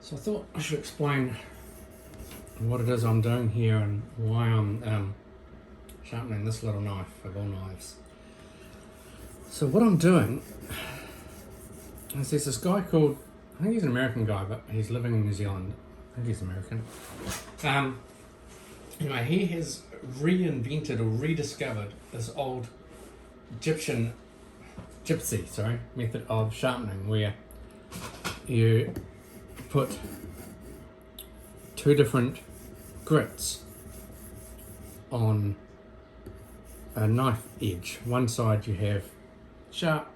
So I thought I should explain what it is I'm doing here and why I'm sharpening this little knife of all knives. So what I'm doing is there's this guy called, I think he's an American guy, but he's living in New Zealand. I think he's American. Anyway, he has reinvented or rediscovered this old Gypsy method of sharpening, where you put two different grits on a knife edge. One side you have sharp,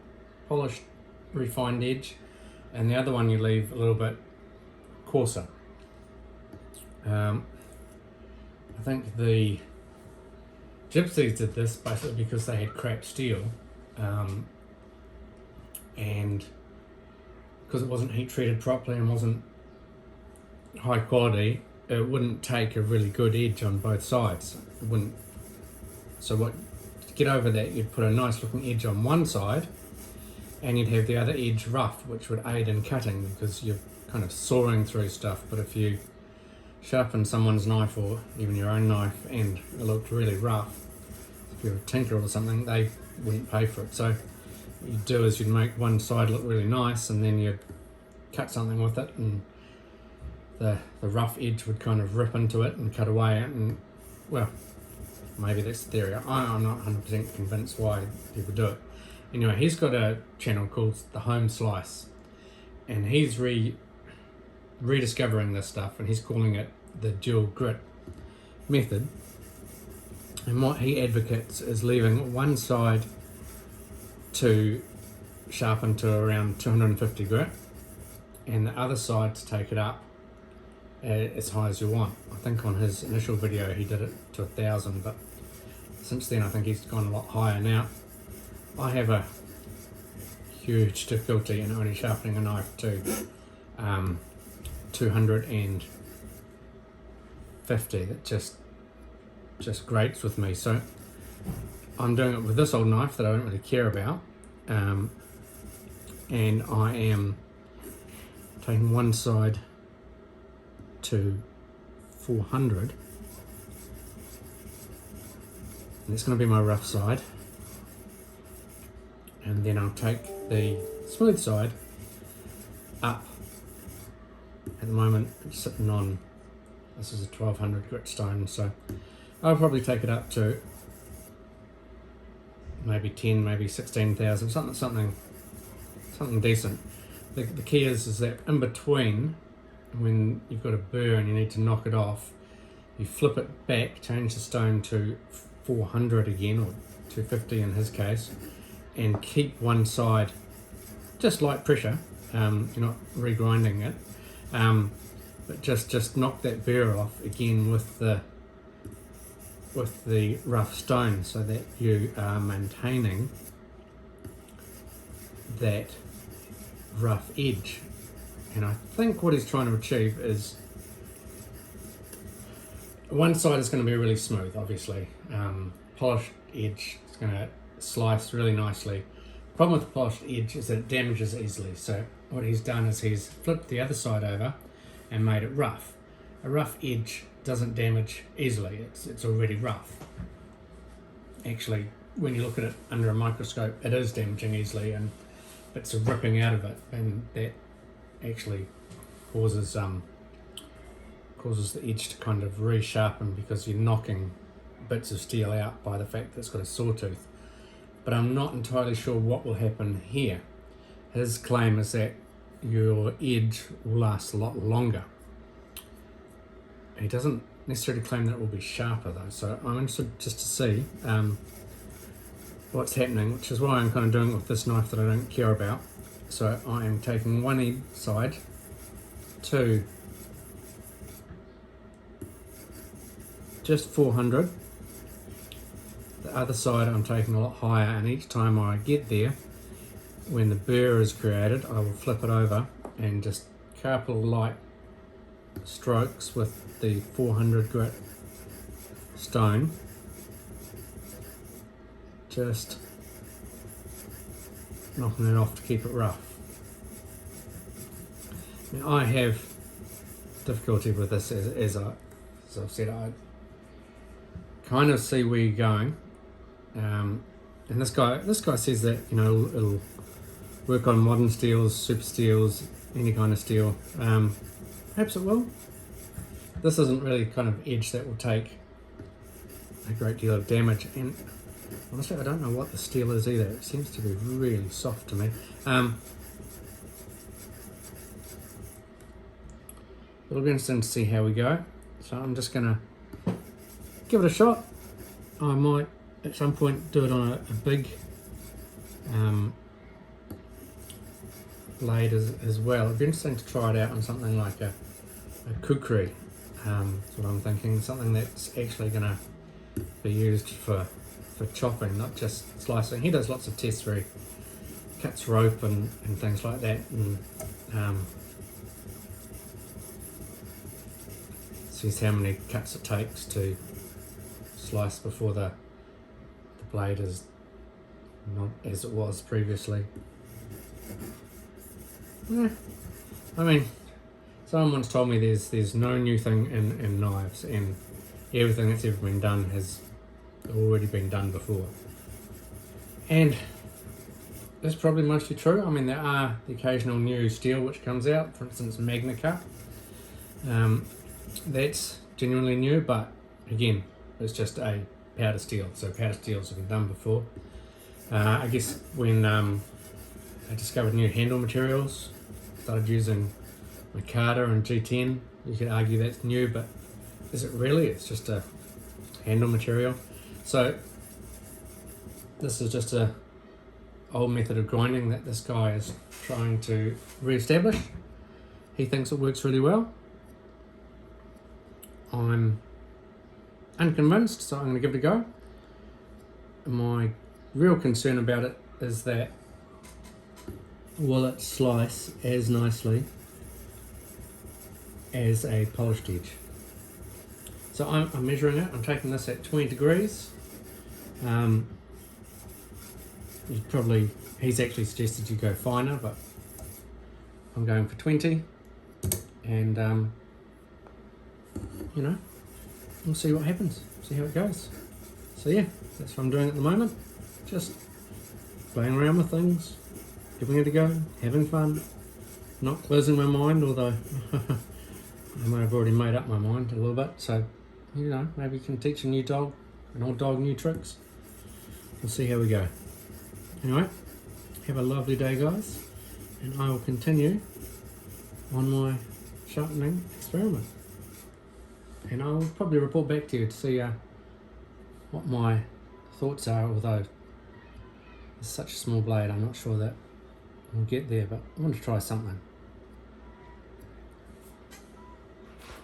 polished, refined edge, and the other one you leave a little bit coarser. I think the Gypsies did this basically because they had crap steel, and because it wasn't heat treated properly and wasn't high quality, it wouldn't take a really good edge on both sides. It wouldn't. So to get over that, you'd put a nice looking edge on one side and you'd have the other edge rough, which would aid in cutting because you're kind of sawing through stuff. But if you sharpen someone's knife or even your own knife and it looked really rough, if you're a tinker or something, they wouldn't pay for it. So what you'd do is you'd make one side look really nice and then you'd cut something with it, and the rough edge would kind of rip into it and cut away it. And well, maybe that's the theory. I'm not 100% convinced why people do it. Anyway, he's got a channel called The Home Slice, and he's rediscovering this stuff, and he's calling it the dual grit method. And what he advocates is leaving one side to sharpen to around 250 grit and the other side to take it up as high as you want. I think on his initial video he did it to 1,000, but since then I think he's gone a lot higher. Now, I have a huge difficulty in only sharpening a knife to 250. That just grates with me. So I'm doing it with this old knife that I don't really care about, and I am taking one side to 400, and it's going to be my rough side, and then I'll take the smooth side up. At the moment it's sitting on, this is a 1200 grit stone, so I'll probably take it up to maybe 10, maybe 16,000, something decent. The key is that in between, when you've got a burr and you need to knock it off, you flip it back, change the stone to 400 again, or 250 in his case, and keep one side just light pressure. You're not regrinding it, but just knock that burr off again with the rough stone, so that you are maintaining that rough edge. And I think what he's trying to achieve is, one side is going to be really smooth, obviously. Polished edge is going to slice really nicely. The problem with the polished edge is that it damages easily. So what he's done is he's flipped the other side over and made it rough. A rough edge doesn't damage easily. It's already rough. Actually, when you look at it under a microscope, it is damaging easily, and bits are ripping out of it, and that actually causes the edge to kind of resharpen because you're knocking bits of steel out by the fact that it's got a sawtooth. But I'm not entirely sure what will happen here. His claim is that your edge will last a lot longer. He doesn't necessarily claim that it will be sharper though, so I'm interested just to see what's happening, which is why I'm kind of doing it with this knife that I don't care about. So I am taking one side to just 400, the other side I'm taking a lot higher, and each time I get there, when the burr is created, I will flip it over and just a couple of light strokes with the 400 grit stone, just knocking it off to keep it rough. Now I have difficulty with this is, as I've said, I kind of see where you're going. And this guy says that, you know, it'll work on modern steels, super steels, any kind of steel. Perhaps it will. This isn't really kind of edge that will take a great deal of damage, and honestly I don't know what the steel is either. It seems to be really soft to me. It'll be interesting to see how we go, so I'm just gonna give it a shot. I might at some point do it on a big blade as well. It'd be interesting to try it out on something like a kukri. That's what I'm thinking, something that's actually going to be used for chopping, not just slicing. He does lots of tests where he cuts rope and things like that, and sees how many cuts it takes to slice before the blade is not as it was previously. Yeah, I mean, someone once told me there's no new thing in knives, and everything that's ever been done has already been done before. And that's probably mostly true. I mean, there are the occasional new steel which comes out, for instance Magna Cup. That's genuinely new, but again, it's just a powder steel, so powder steels have been done before. I guess when I discovered new handle materials, started using Mikata and G10, you could argue that's new, but is it really? It's just a handle material. So this is just a old method of grinding that this guy is trying to re-establish. He thinks it works really well. I'm unconvinced, so I'm going to give it a go. My real concern about it is that will it slice as nicely as a polished edge? So I'm measuring it. I'm taking this at 20 degrees. He's actually suggested you go finer, but I'm going for 20, and you know, we'll see what happens, see how it goes. So yeah, that's what I'm doing at the moment, just playing around with things, giving it a go, having fun, not closing my mind, although I might have already made up my mind a little bit. So, you know, maybe you can teach an old dog new tricks. We'll see how we go. Anyway, have a lovely day, guys, and I will continue on my sharpening experiment. And I'll probably report back to you to see what my thoughts are, although it's such a small blade, I'm not sure that we'll get there, but I want to try something.